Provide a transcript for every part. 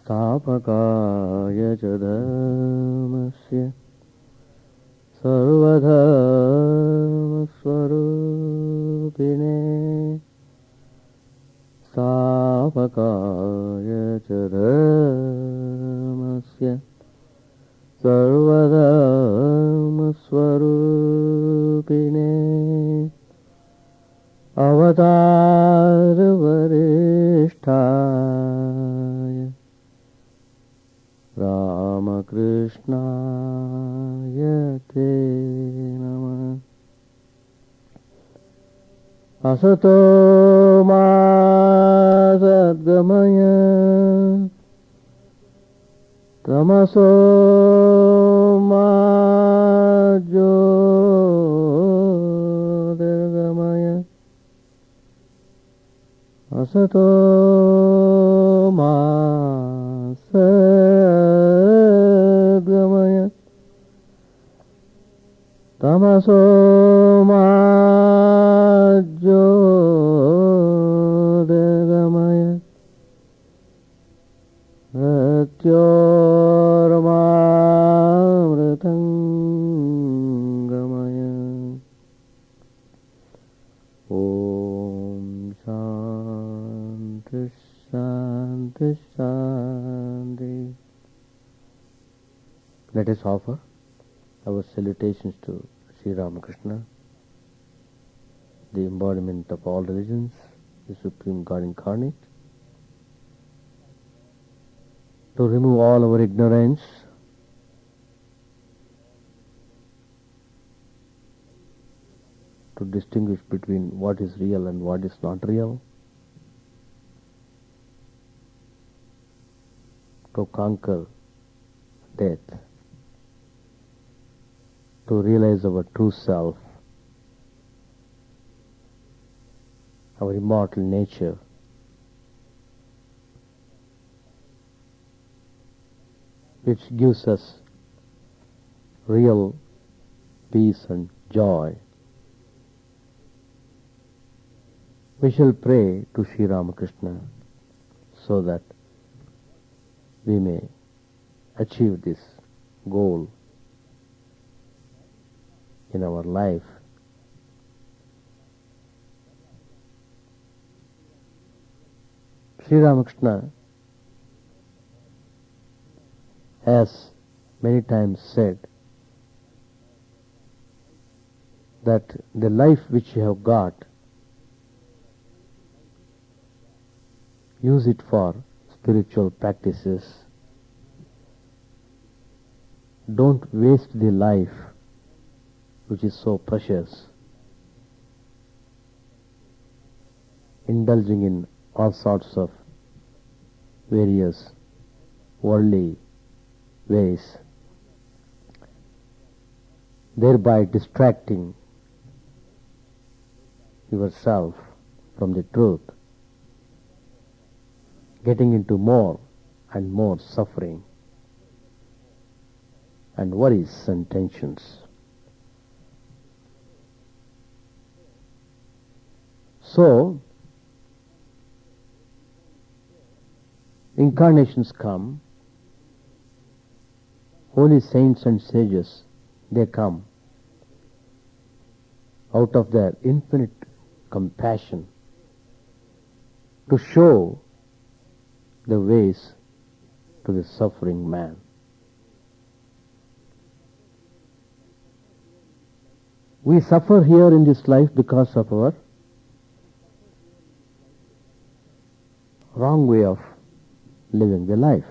स्थापकाय च धर्मस्य सर्वधर्मस्वरूपिणे स्थापकाय च धर्मस्य सर्वधर्मस्वरूपिणे अवतारवरिष्ठाय Ramakrishnaya te namah. Asato ma sadgamaya tamaso ma jyotirgamaya asato ma sadgamaya tamaso ma jyotirgamaya Satyormamritangamaya. Om Shanti Shanti Shanti. Let us offer our salutations to Sri Ramakrishna, the embodiment of all religions, the Supreme God incarnate, to remove all our ignorance, to distinguish between what is real and what is not real, to conquer death, to realize our true self, our immortal nature, which gives us real peace and joy. We shall pray to Sri Ramakrishna so that we may achieve this goal in our life. Sri Ramakrishna has many times said that the life which you have got, use it for spiritual practices. Don't waste the life which is so precious, indulging in all sorts of various worldly ways, thereby distracting yourself from the truth, getting into more and more suffering and worries and tensions. So, incarnations come, holy saints and sages, they come out of their infinite compassion to show the ways to the suffering man. We suffer here in this life because of our wrong way of living the life.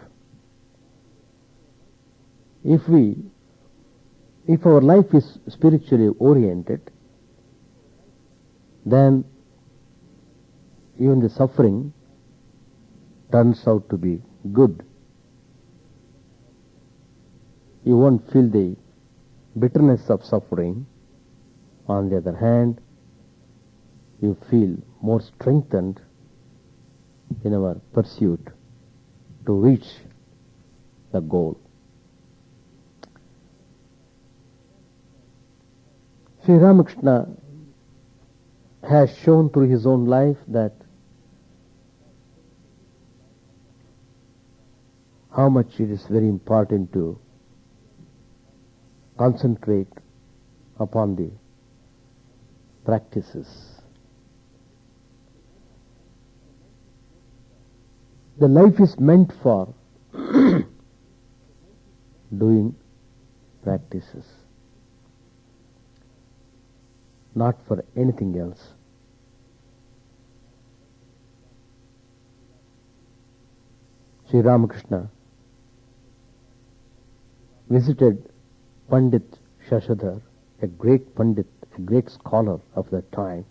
If our life is spiritually oriented, then even the suffering turns out to be good. You won't feel the bitterness of suffering. On the other hand, you feel more strengthened in our pursuit to reach the goal. Sri Ramakrishna has shown through his own life that how much it is very important to concentrate upon the practices. The life is meant for doing practices, not for anything else. Sri Ramakrishna visited Pandit Shashadhar, a great Pandit, a great scholar of that time,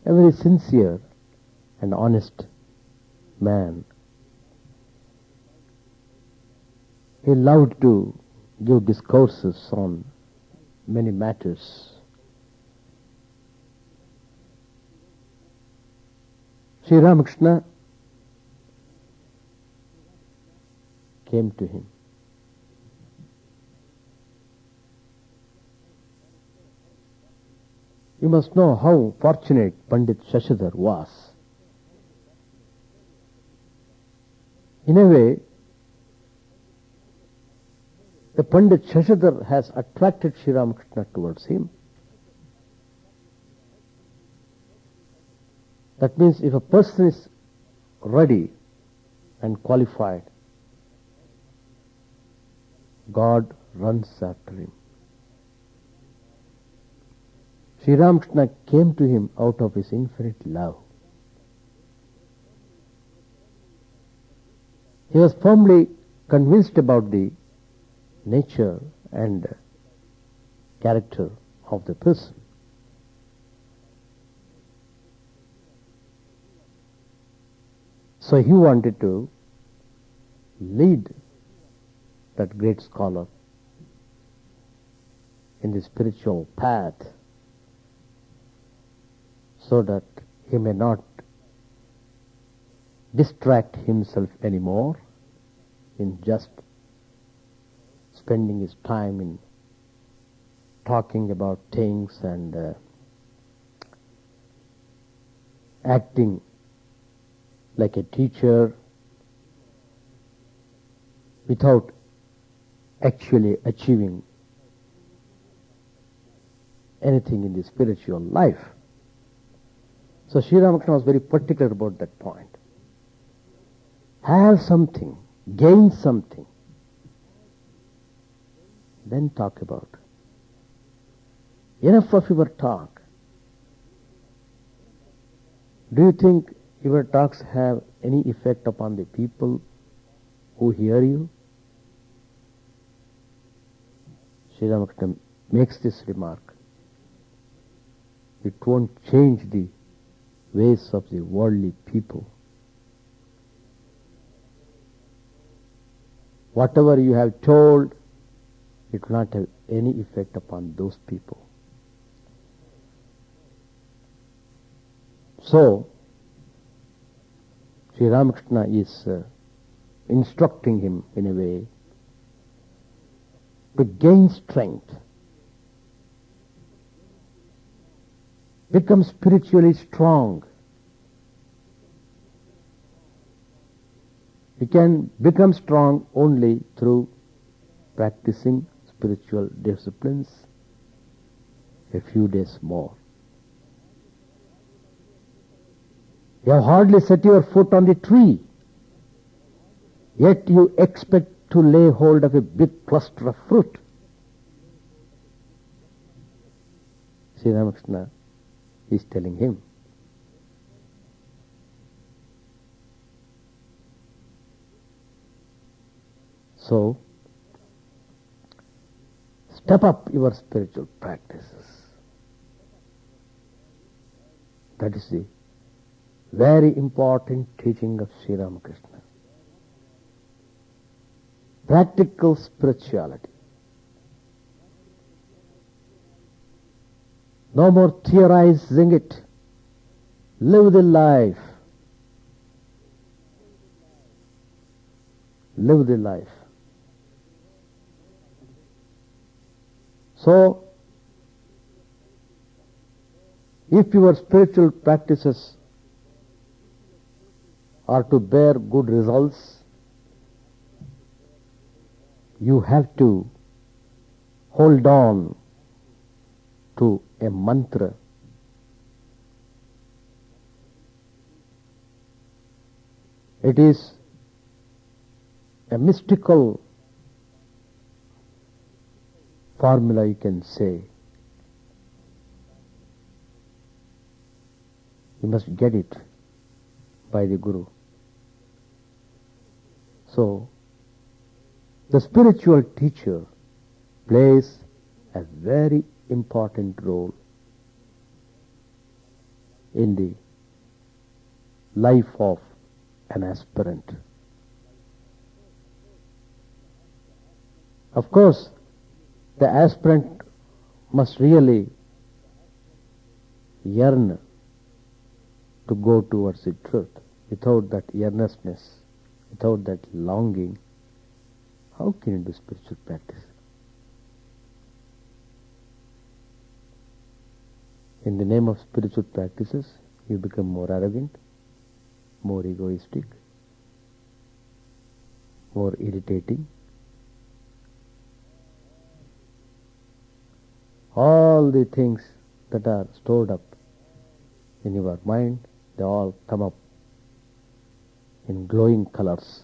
a very sincere and honest man. He loved to give discourses on many matters. Sri Ramakrishna came to him. You must know how fortunate Pandit Shashadhar was. In a way, the Pandit Shashadhar has attracted Sri Ramakrishna towards him. That means if a person is ready and qualified, God runs after him. Sri Ramakrishna came to him out of his infinite love. He was firmly convinced about the nature and character of the person. So he wanted to lead that great scholar in the spiritual path so that he may not distract himself anymore in just spending his time in talking about things and acting like a teacher without actually achieving anything in the spiritual life. So Sri Ramakrishna was very particular about that point. Have something, gain something, then talk about. Enough of your talk. Do you think your talks have any effect upon the people who hear you? Sri Ramakrishna makes this remark. It won't change the ways of the worldly people. Whatever you have told, it will not have any effect upon those people. So, Sri Ramakrishna is instructing him in a way to gain strength, become spiritually strong. You can become strong only through practicing spiritual disciplines a few days more. You have hardly set your foot on the tree, yet you expect to lay hold of a big cluster of fruit. Sri Ramakrishna is telling him. So, step up your spiritual practices. That is the very important teaching of Sri Ramakrishna. Practical spirituality. No more theorizing it. Live the life. Live the life. So, if your spiritual practices are to bear good results, you have to hold on to a mantra. It is a mystical formula, you can say. You must get it by the Guru. So, the spiritual teacher plays a very important role in the life of an aspirant. Of course, the aspirant must really yearn to go towards the truth. Without that earnestness, without that longing, how can you do spiritual practice? In the name of spiritual practices, you become more arrogant, more egoistic, more irritating. All the things that are stored up in your mind, they all come up in glowing colors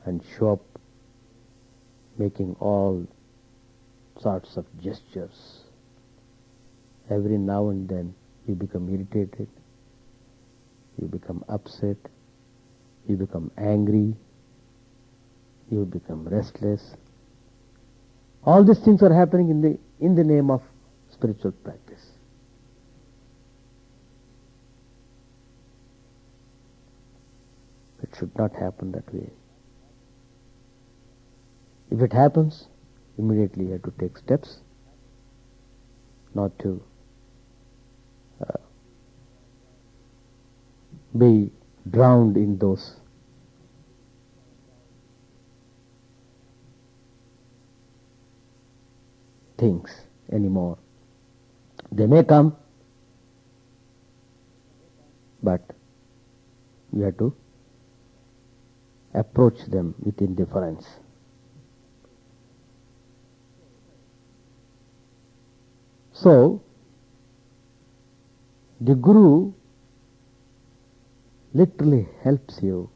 and show up, making all sorts of gestures. Every now and then you become irritated, you become upset, you become angry, you become restless. All these things are happening in the name of spiritual practice. It should not happen that way. If it happens, immediately you have to take steps not to be drowned in those things anymore. They may come, but you have to approach them with indifference. So, the Guru literally helps you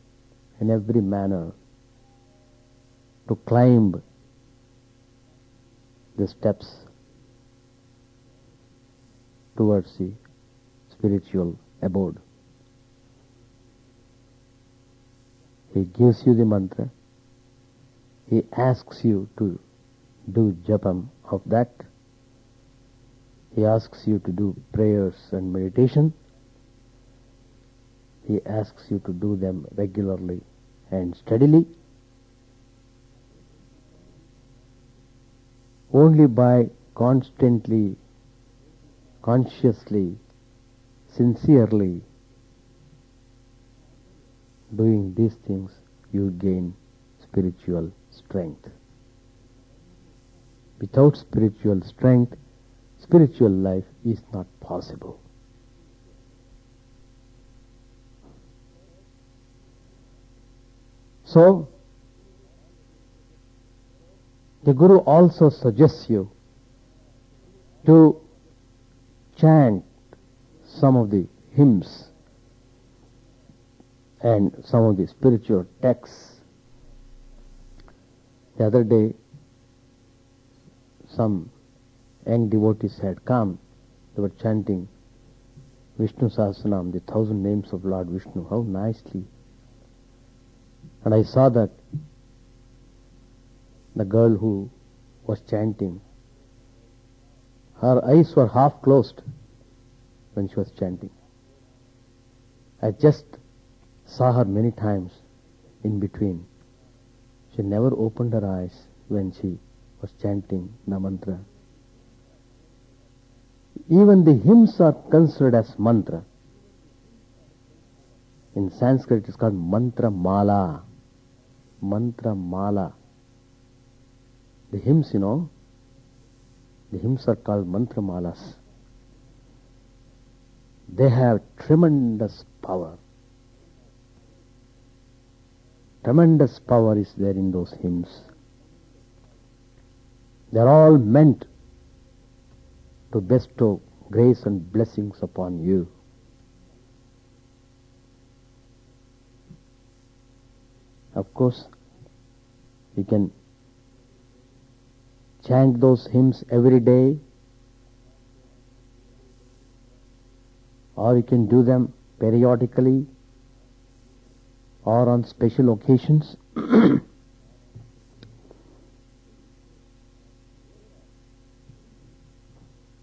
in every manner to climb the steps towards the spiritual abode. He gives you the mantra. He asks you to do japam of that. He asks you to do prayers and meditation. He asks you to do them regularly and steadily. Only by constantly, consciously, sincerely doing these things, you gain spiritual strength. Without spiritual strength, spiritual life is not possible. So, the Guru also suggests you to chant some of the hymns and some of the spiritual texts. The other day, some young devotees had come. They were chanting Vishnu Sahasranam, the 1,000 names of Lord Vishnu. How nicely. And I saw that the girl who was chanting, her eyes were half closed when she was chanting. I just saw her many times in between. She never opened her eyes when she was chanting the mantra. Even the hymns are considered as mantra. In Sanskrit it is called mantra mala. Mantra mala. The hymns, the hymns are called mantra malas. They have tremendous power. Tremendous power is there in those hymns. They are all meant to bestow grace and blessings upon you. Of course, you can chant those hymns every day, or you can do them periodically or on special occasions.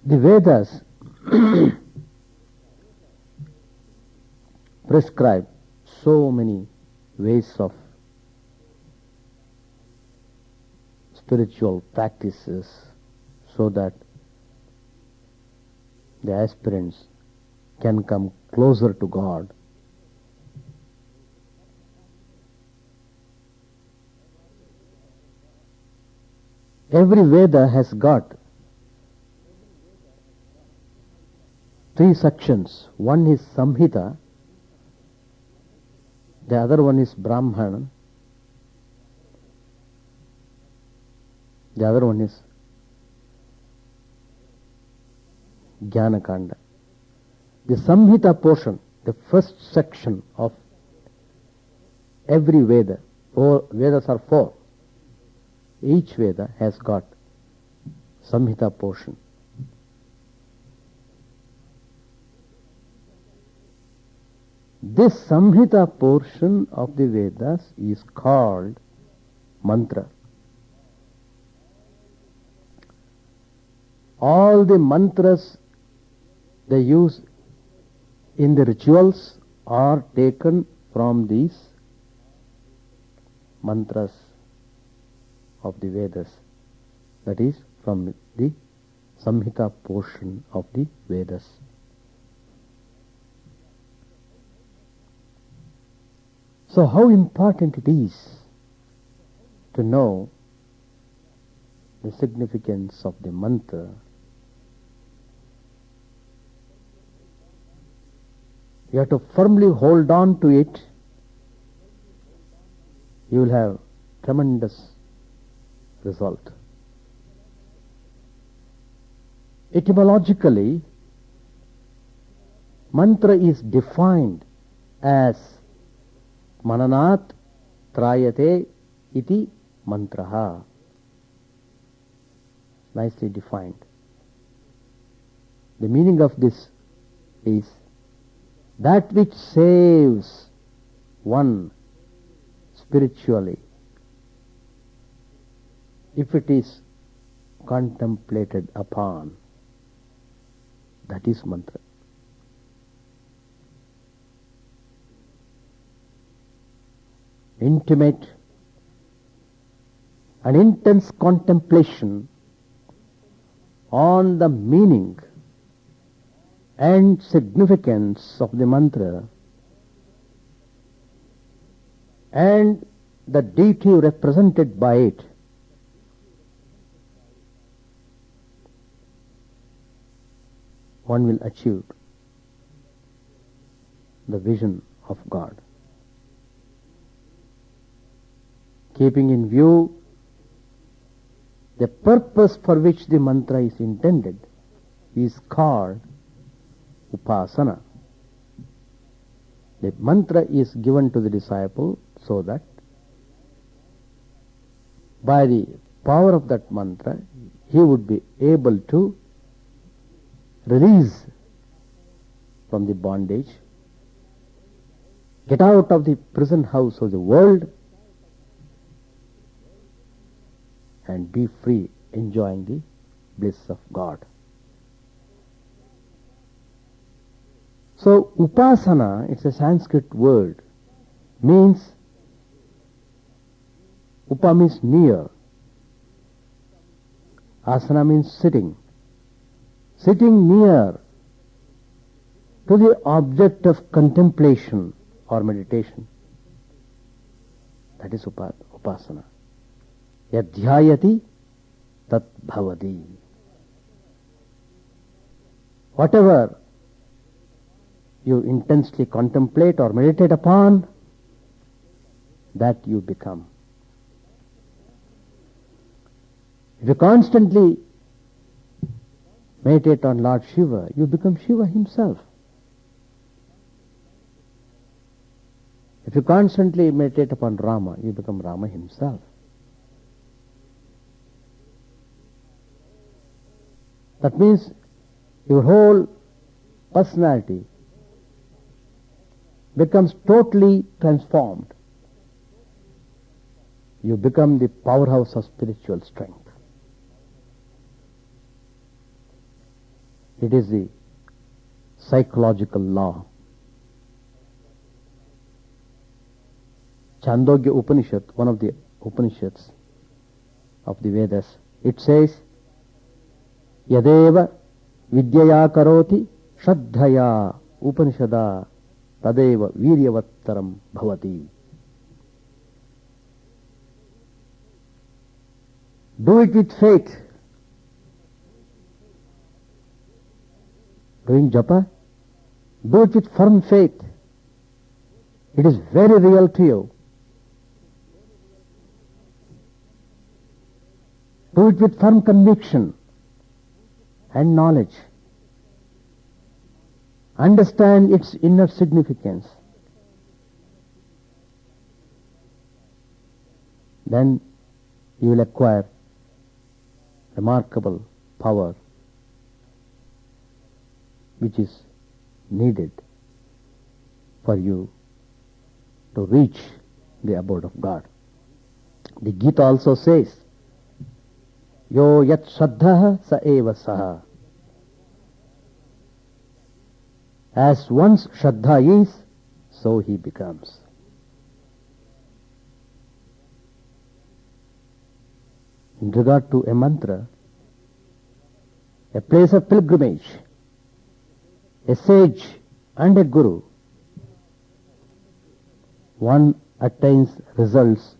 The Vedas prescribe so many ways of spiritual practices so that the aspirants can come closer to God. Every Veda has got 3 sections. One is Samhita, the other one is Brahmana, the other one is Jnanakanda. The Samhita portion, the first section of every Veda, 4 Vedas are 4. Each Veda has got Samhita portion. This Samhita portion of the Vedas is called mantra. All the mantras they use in the rituals are taken from these mantras of the Vedas. That is from the Samhita portion of the Vedas. So how important it is to know the significance of the mantra. You have to firmly hold on to it. You will have tremendous result. Etymologically, mantra is defined as mananat trayate iti mantraha. Nicely defined. The meaning of this is that which saves one spiritually, if it is contemplated upon, that is mantra. Intimate and intense contemplation on the meaning and significance of the mantra and the deity represented by it one will achieve the vision of God. Keeping in view the purpose for which the mantra is intended is called upasana. The mantra is given to the disciple so that by the power of that mantra he would be able to release from the bondage, get out of the prison house of the world and be free, enjoying the bliss of God. So upasana, it's a Sanskrit word, means upa means near, asana means sitting. Sitting near to the object of contemplation or meditation. That is upasana. Yadhyayati tat bhavati. Whatever you intensely contemplate or meditate upon, that you become. If you constantly meditate on Lord Shiva, you become Shiva himself. If you constantly meditate upon Rama, you become Rama himself. That means your whole personality becomes totally transformed. You become the powerhouse of spiritual strength. It is the psychological law. Chandogya Upanishad, one of the Upanishads of the Vedas, it says, Yadeva vidyaya karoti shraddhaya upanishada tadeva viryavattaram bhavati. Do it with faith. Doing japa, do it with firm faith. It is very real to you. Do it with firm conviction and knowledge. Understand its inner significance. Then you will acquire remarkable power which is needed for you to reach the abode of God. The Gita also says, Yo yat shraddhaha sa eva saha. As one's shraddha is, so he becomes. In regard to a mantra, a place of pilgrimage, a sage and a guru, one attains results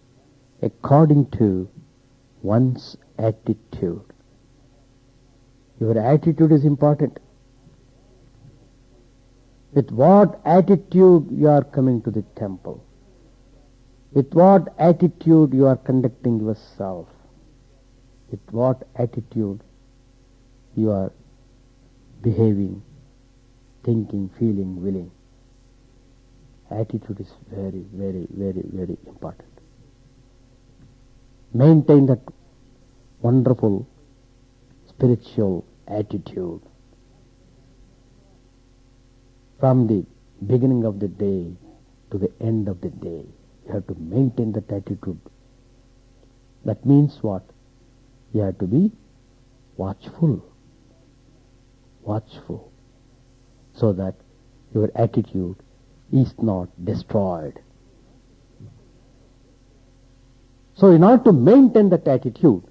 according to one's attitude. Your attitude is important. With what attitude you are coming to the temple? With what attitude you are conducting yourself? With what attitude you are behaving, thinking, feeling, willing? Attitude is very, very, very, very important. Maintain that wonderful spiritual attitude from the beginning of the day to the end of the day. You have to maintain that attitude. That means what? You have to be watchful, so that your attitude is not destroyed. So in order to maintain that attitude,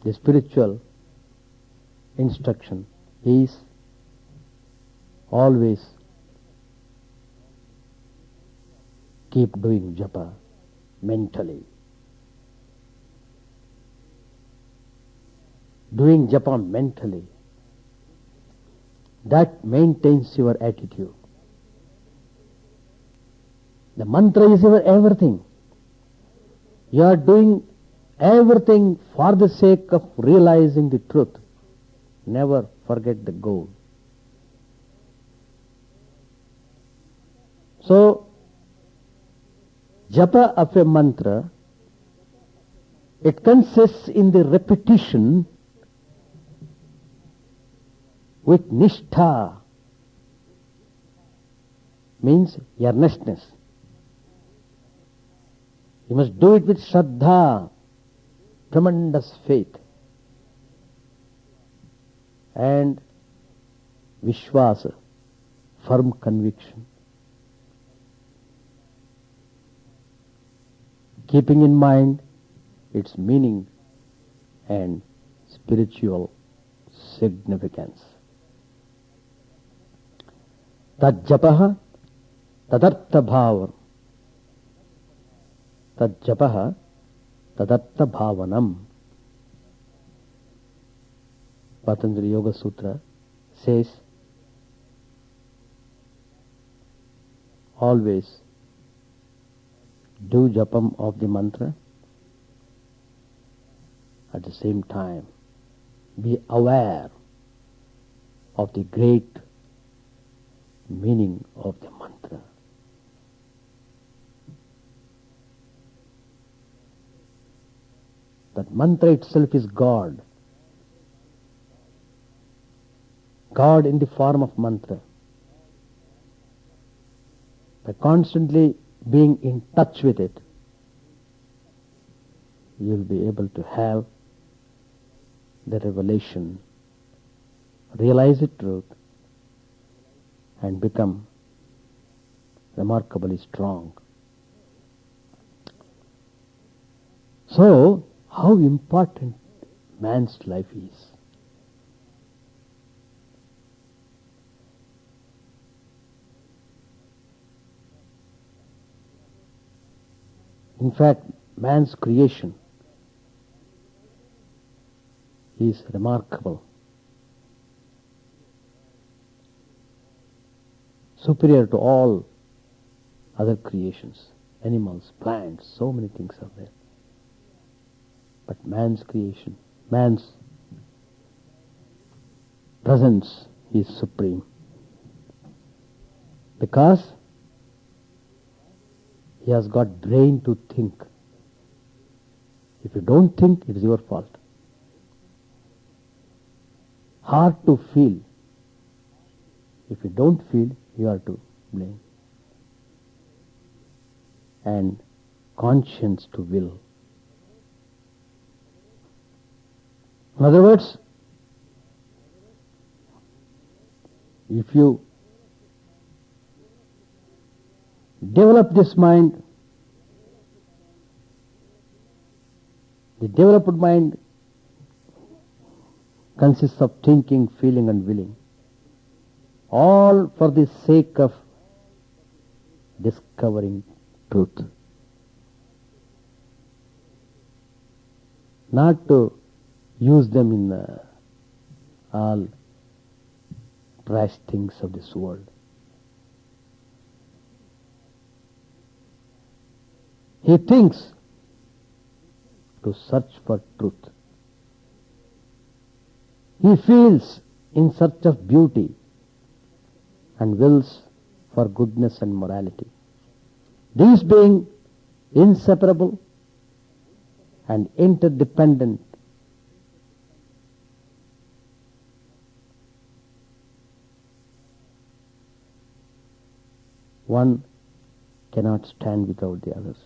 the spiritual instruction is always keep doing japa mentally. Doing japa mentally, that maintains your attitude. The mantra is your everything. You are doing everything for the sake of realizing the truth. Never forget the goal. So, japa of a mantra, it consists in the repetition with nishtha, means earnestness. You must do it with shraddha, tremendous faith, and vishwasa, firm conviction. Keeping in mind its meaning and spiritual significance. Tad japaha tadartha bhavam. Tad japaha tadartha bhavanam. Patanjali Yoga Sutra says, always do japam of the mantra. At the same time, be aware of the great meaning of the mantra. That mantra itself is God. God in the form of mantra. By constantly being in touch with it, you will be able to have the revelation, realize the truth, and become remarkably strong. So, how important man's life is. In fact, man's creation is remarkable, superior to all other creations, animals, plants, so many things are there. But man's creation, man's presence is supreme. Because he has got brain to think. If you don't think, it is your fault. Heart to feel. If you don't feel, you are to blame. And conscience to will. In other words, if you develop this mind, the developed mind consists of thinking, feeling and willing, all for the sake of discovering truth. Not to use them in all trash things of this world. He thinks to search for truth. He feels in search of beauty and wills for goodness and morality. These being inseparable and interdependent, one cannot stand without the others.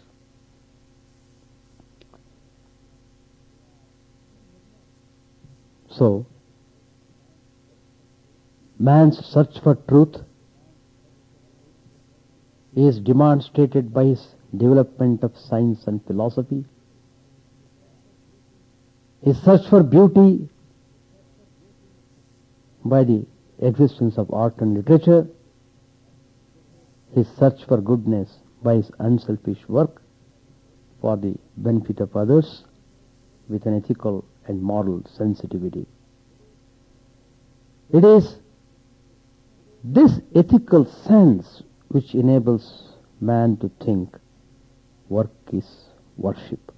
So, man's search for truth is demonstrated by his development of science and philosophy, his search for beauty by the existence of art and literature, his search for goodness by his unselfish work for the benefit of others with an ethical and moral sensitivity. It is this ethical sense which enables man to think work is worship.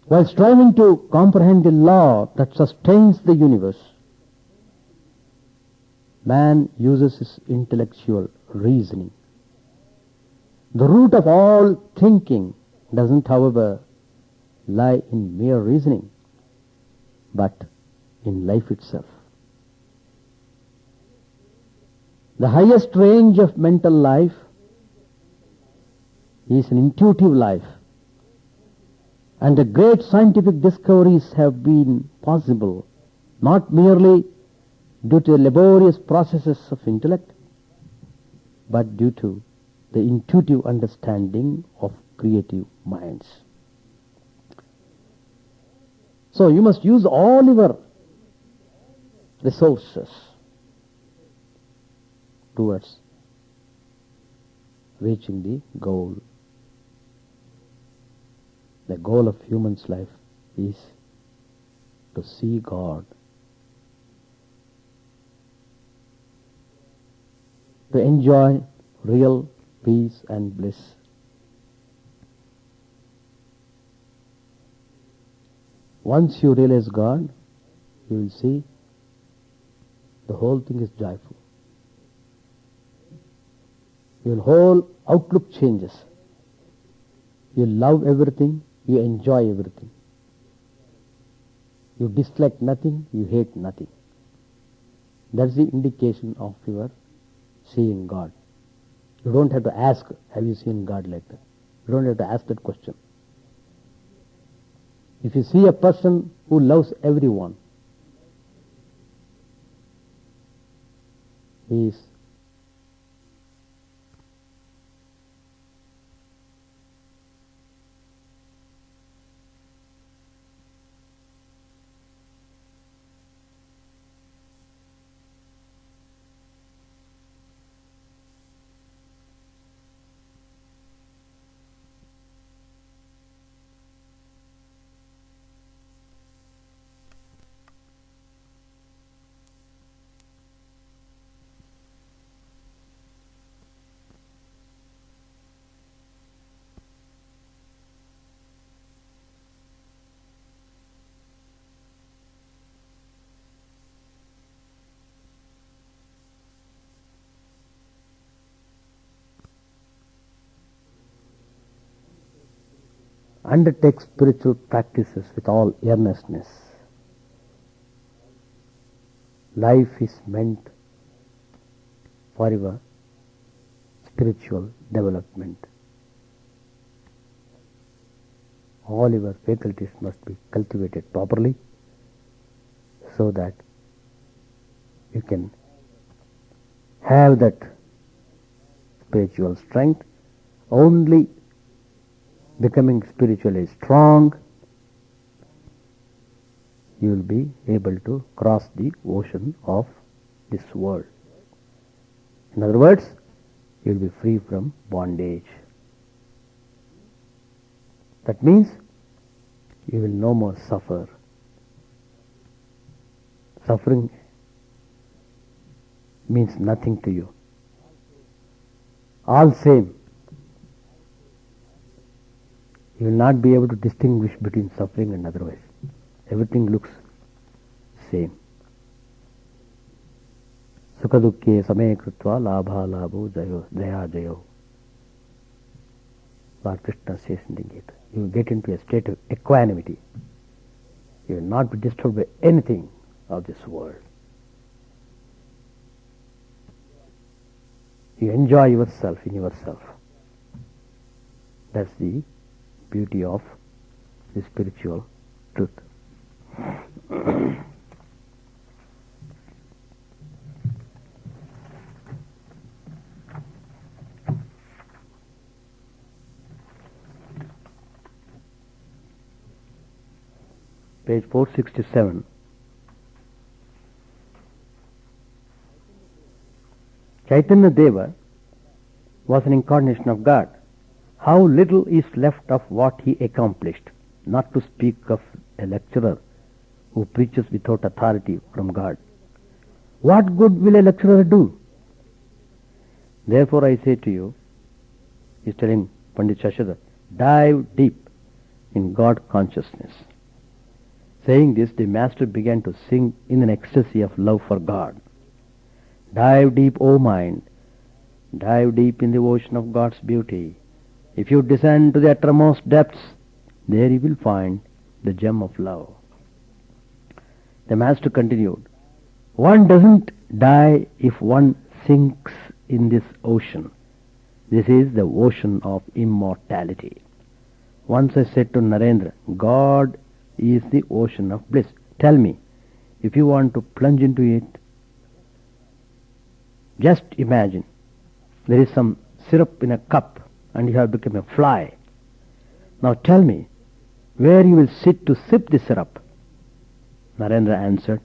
While striving to comprehend the law that sustains the universe, man uses his intellectual reasoning. The root of all thinking doesn't, however, lie in mere reasoning, but in life itself. The highest range of mental life is an intuitive life, and the great scientific discoveries have been possible not merely due to the laborious processes of intellect, but due to the intuitive understanding of creative minds. So you must use all your resources towards reaching the goal. The goal of human's life is to see God, to enjoy real peace and bliss. Once you realize God, you will see the whole thing is joyful. Your whole outlook changes. You love everything, you enjoy everything. You dislike nothing, you hate nothing. That's the indication of your seeing God. You don't have to ask, have you seen God like that? You don't have to ask that question. If you see a person who loves everyone, he is undertake spiritual practices with all earnestness. Life is meant for your spiritual development. All your faculties must be cultivated properly so that you can have that spiritual strength. Only becoming spiritually strong, you will be able to cross the ocean of this world. In other words, you will be free from bondage. That means you will no more suffer. Suffering means nothing to you. All same. You will not be able to distinguish between suffering and otherwise. Everything looks same. Sukha dukkhe same krutva labha labho jaya jayo. Lord Krishna says in the Gita. You will get into a state of equanimity. You will not be disturbed by anything of this world. You enjoy yourself in yourself. That's the beauty of the spiritual truth. Page 467. Chaitanya Deva was an incarnation of God. How little is left of what he accomplished, not to speak of a lecturer who preaches without authority from God. What good will a lecturer do? Therefore I say to you, he is telling Pandit Shashadhar, dive deep in God consciousness. Saying this, the master began to sing in an ecstasy of love for God. Dive deep, O mind, dive deep in the ocean of God's beauty. If you descend to the uttermost depths, there you will find the gem of love. The master continued, one doesn't die if one sinks in this ocean. This is the ocean of immortality. Once I said to Narendra, God is the ocean of bliss. Tell me, if you want to plunge into it, just imagine there is some syrup in a cup and you have become a fly. Now tell me, where you will sit to sip the syrup? Narendra answered,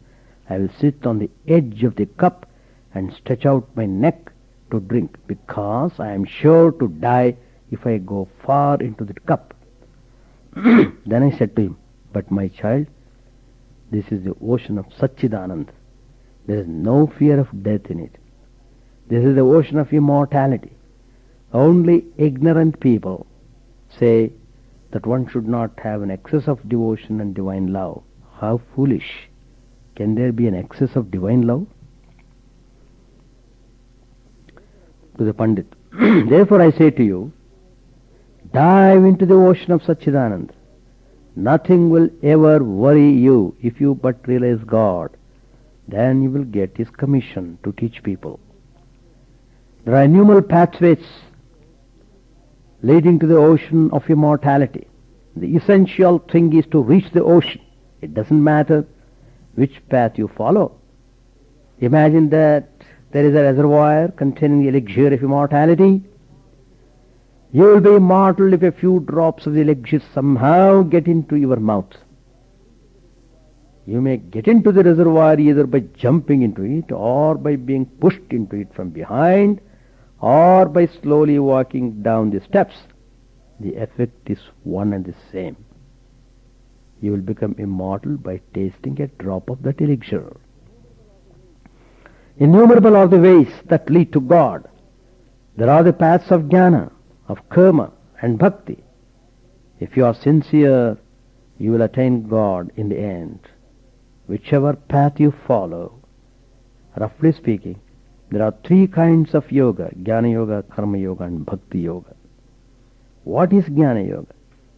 I will sit on the edge of the cup and stretch out my neck to drink, because I am sure to die if I go far into the cup. Then I said to him, but my child, this is the ocean of Satchidananda. There is no fear of death in it. This is the ocean of immortality. Only ignorant people say that one should not have an excess of devotion and divine love. How foolish! Can there be an excess of divine love? To the Pandit. Therefore I say to you, dive into the ocean of Satchidananda. Nothing will ever worry you if you but realize God. Then you will get His commission to teach people. There are innumerable pathways leading to the ocean of immortality. The essential thing is to reach the ocean. It doesn't matter which path you follow. Imagine that there is a reservoir containing the elixir of immortality. You will be immortal if a few drops of the elixir somehow get into your mouth. You may get into the reservoir either by jumping into it, or by being pushed into it from behind, or by slowly walking down the steps. The effect is one and the same. You will become immortal by tasting a drop of that elixir. Innumerable are the ways that lead to God. There are the paths of jnana, of karma and bhakti. If you are sincere, you will attain God in the end. Whichever path you follow, roughly speaking, there are three kinds of yoga: jnana yoga, karma yoga and bhakti yoga. What is jnana yoga?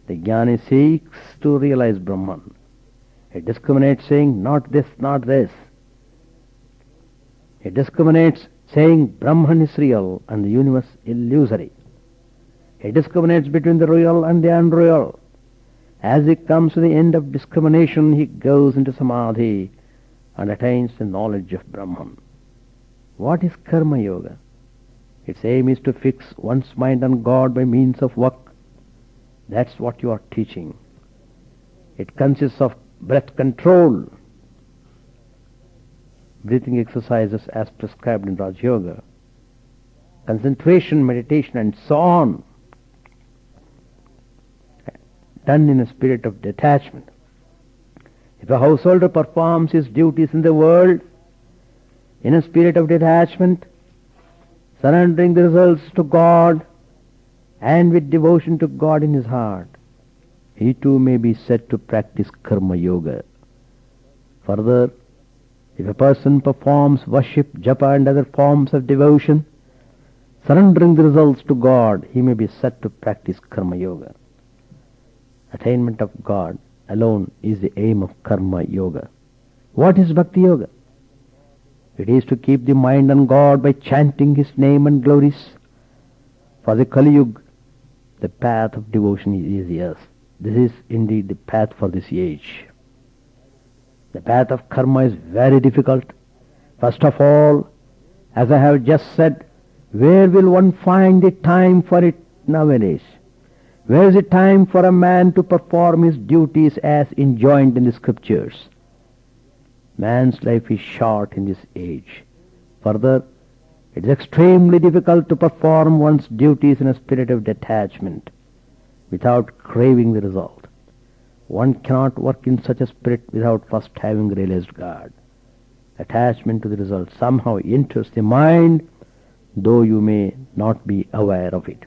The jnani seeks to realize Brahman. He discriminates saying, not this, not this. He discriminates saying Brahman is real and the universe illusory. He discriminates between the real and the unreal. As he comes to the end of discrimination, he goes into samadhi and attains the knowledge of Brahman. What is karma yoga? Its aim is to fix one's mind on God by means of work. That's what you are teaching. It consists of breath control, breathing exercises as prescribed in Raj Yoga, concentration, meditation and so on, done in a spirit of detachment. If a householder performs his duties in the world in a spirit of detachment, surrendering the results to God and with devotion to God in his heart, he too may be said to practice karma yoga. Further, if a person performs worship, japa and other forms of devotion, surrendering the results to God, he may be said to practice karma yoga. Attainment of God alone is the aim of karma yoga. What is bhakti yoga? It is to keep the mind on God by chanting His name and glories. For the Kali Yuga, the path of devotion is easiest. This is indeed the path for this age. The path of karma is very difficult. First of all, as I have just said, where will one find the time for it nowadays? Where is the time for a man to perform his duties as enjoined in the scriptures? Man's life is short in this age. Further, it is extremely difficult to perform one's duties in a spirit of detachment without craving the result. One cannot work in such a spirit without first having realized God. Attachment to the result somehow enters the mind, though you may not be aware of it.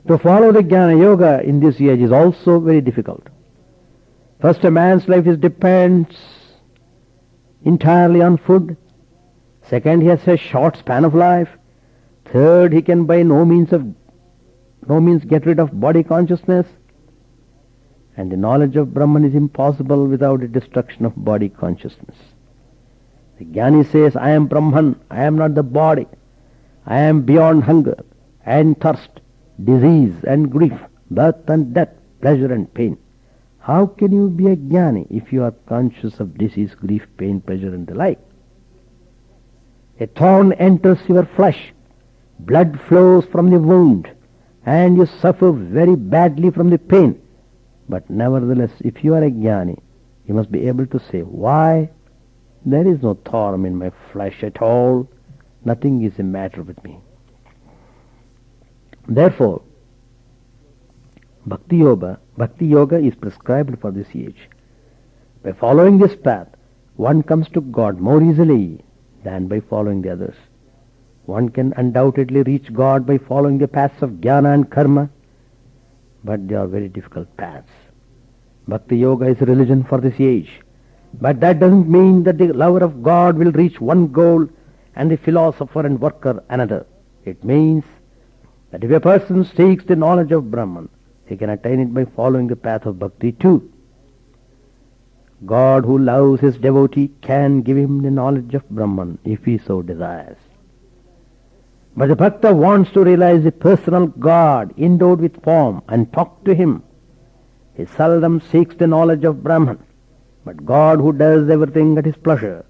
To follow the Jnana Yoga in this age is also very difficult. First, a man's life depends entirely on food. Second, he has a short span of life. Third, he can by no means get rid of body consciousness. And the knowledge of Brahman is impossible without the destruction of body consciousness. The Jnani says, I am Brahman, I am not the body. I am beyond hunger and thirst, disease and grief, birth and death, pleasure and pain. How can you be a Jnani if you are conscious of disease, grief, pain, pleasure and the like? A thorn enters your flesh, blood flows from the wound, and you suffer very badly from the pain. But nevertheless, if you are a Jnani, you must be able to say, why? There is no thorn in my flesh at all. Nothing is the matter with me. Therefore, Bhakti Yoga is prescribed for this age. By following this path, one comes to God more easily than by following the others. One can undoubtedly reach God by following the paths of jnana and karma, but they are very difficult paths. Bhakti yoga is a religion for this age. But that doesn't mean that the lover of God will reach one goal and the philosopher and worker another. It means that if a person seeks the knowledge of Brahman, he can attain it by following the path of bhakti too. God who loves his devotee can give him the knowledge of Brahman if he so desires. But the bhakta wants to realize the personal God endowed with form and talk to him. He seldom seeks the knowledge of Brahman, but God who does everything at his pleasure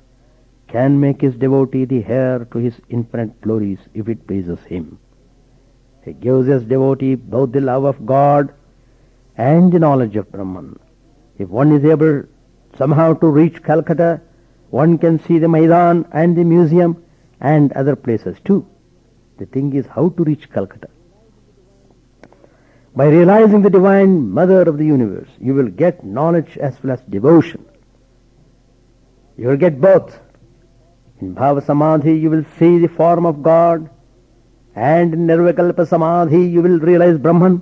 can make his devotee the heir to his infinite glories if it pleases him. He gives his devotee both the love of God and the knowledge of Brahman. If one is able somehow to reach Calcutta, one can see the Maidan and the museum and other places too. The thing is how to reach Calcutta. By realizing the Divine Mother of the universe, you will get knowledge as well as devotion. You will get both. In Bhava Samadhi you will see the form of God, and in Nirvikalpa Samadhi you will realize Brahman,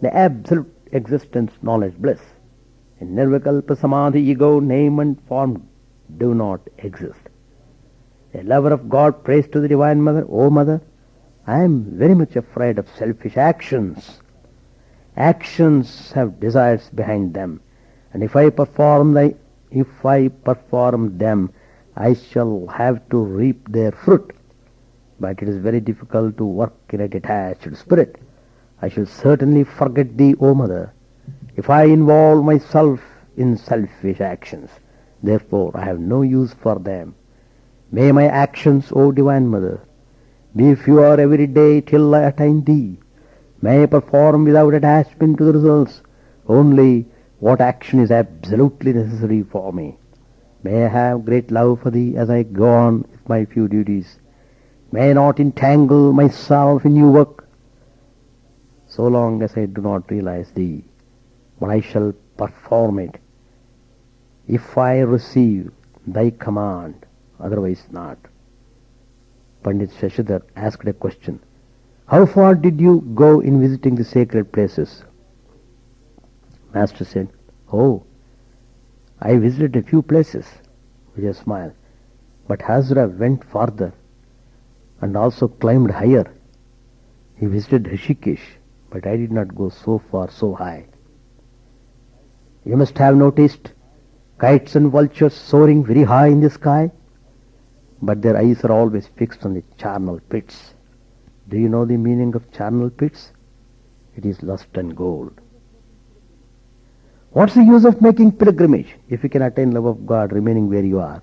the absolute existence, knowledge, bliss. In Nirvikalpa Samadhi, ego, name and form do not exist. A lover of God prays to the Divine Mother, "O Mother, I am very much afraid of selfish actions. Actions have desires behind them, and if I perform them, I shall have to reap their fruit. But it is very difficult to work in a detached spirit. I shall certainly forget thee, O Mother, if I involve myself in selfish actions. Therefore I have no use for them. May my actions, O Divine Mother, be fewer every day till I attain thee. May I perform without attachment to the results only what action is absolutely necessary for me. May I have great love for thee as I go on with my few duties. May I not entangle myself in new work so long as I do not realize thee, but I shall perform it if I receive thy command, otherwise not." Pandit Shashidhar asked a question. "How far did you go in visiting the sacred places?" Master said, "Oh, I visited a few places," with a smile. But Hazra went farther and also climbed higher. He visited Rishikesh, but I did not go so far, so high. You must have noticed kites and vultures soaring very high in the sky, but their eyes are always fixed on the charnel pits. Do you know the meaning of charnel pits? It is lust and gold. What's the use of making pilgrimage if you can attain love of God remaining where you are?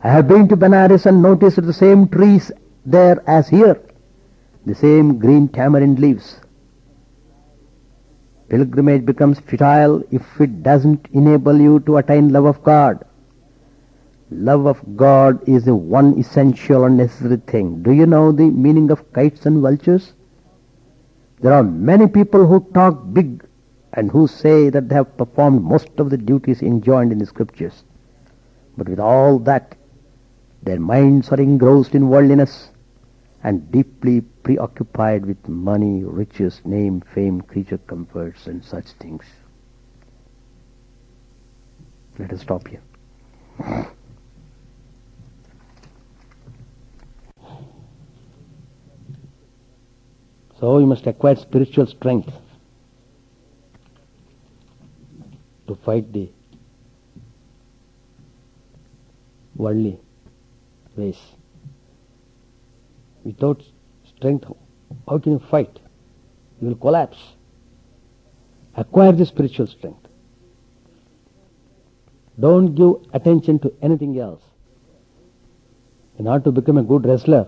I have been to Benares and noticed the same trees there as here, the same green tamarind leaves. Pilgrimage becomes futile if it doesn't enable you to attain love of God. Love of God is the one essential and necessary thing. Do you know the meaning of kites and vultures? There are many people who talk big and who say that they have performed most of the duties enjoined in the scriptures. But with all that, their minds are engrossed in worldliness and deeply preoccupied with money, riches, name, fame, creature comforts and such things. Let us stop here. So you must acquire spiritual strength to fight the worldly ways. Without strength, how can you fight? You will collapse. Acquire the spiritual strength. Don't give attention to anything else. In order to become a good wrestler,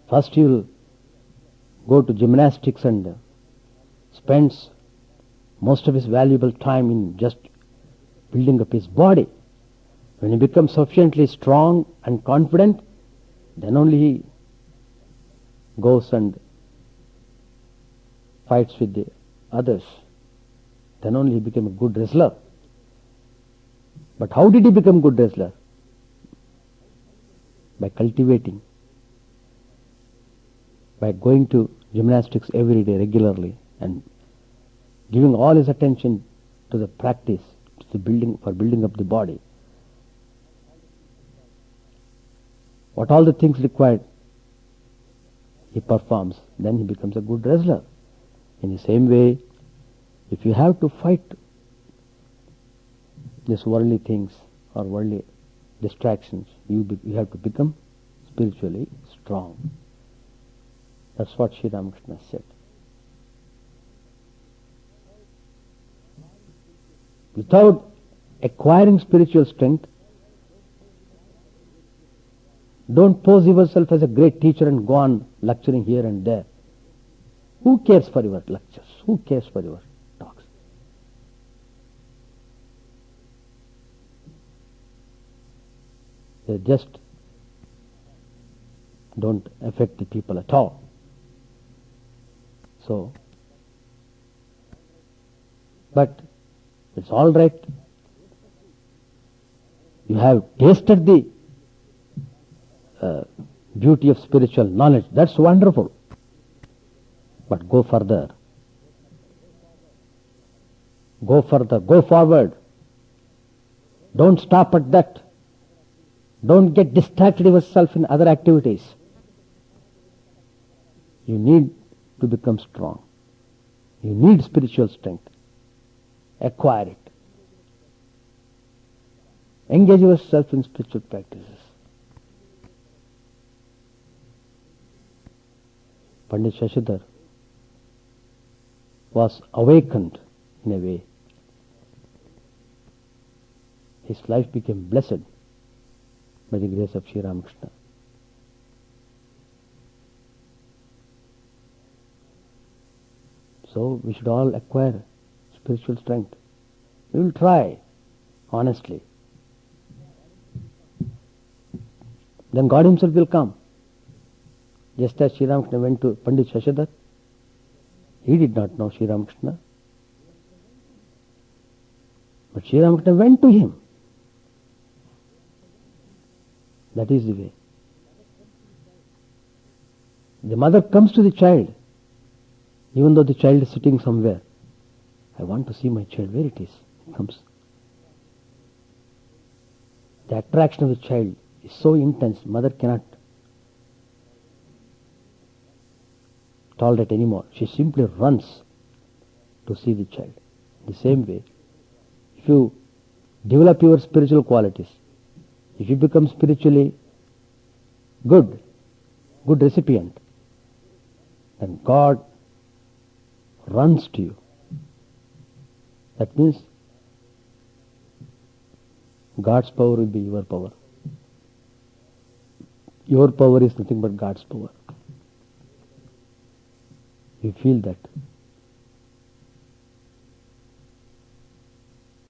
first you will go to gymnastics and spends most of his valuable time in just building up his body. When he becomes sufficiently strong and confident, then only he goes and fights with the others. Then only he became a good wrestler. But how did he become good wrestler? by cultivating, by going to gymnastics every day regularly and giving all his attention to the practice, to the building up the body. What all the things required he performs, then he becomes a good wrestler. In the same way, if you have to fight these worldly things or worldly distractions, you have to become spiritually strong. That's what Sri Ramakrishna said. Without acquiring spiritual strength, don't pose yourself as a great teacher and go on lecturing here and there. Who cares for your lectures? Who cares for your talks? They just don't affect the people at all. So, but it's all right. You have tasted the beauty of spiritual knowledge. That's wonderful. But go further. Go further. Go forward. Don't stop at that. Don't get distracted yourself in other activities. You need to become strong. You need spiritual strength. Acquire it. Engage yourself in spiritual practices. Pandit Shashidhar was awakened in a way. His life became blessed by the grace of Sri Ramakrishna. So we should all acquire spiritual strength. We will try, honestly. Then God himself will come. Just as Sri Ramakrishna went to Pandit Shashidhar, he did not know Sri Ramakrishna. But Sri Ramakrishna went to him. That is the way. The mother comes to the child, even though the child is sitting somewhere. I want to see my child. Where it is? It comes. The attraction of the child is so intense, mother cannot tolerate anymore. She simply runs to see the child. The same way, if you develop your spiritual qualities, if you become spiritually good recipient, then God runs to you. That means God's power will be your power. Your power is nothing but God's power. You feel that.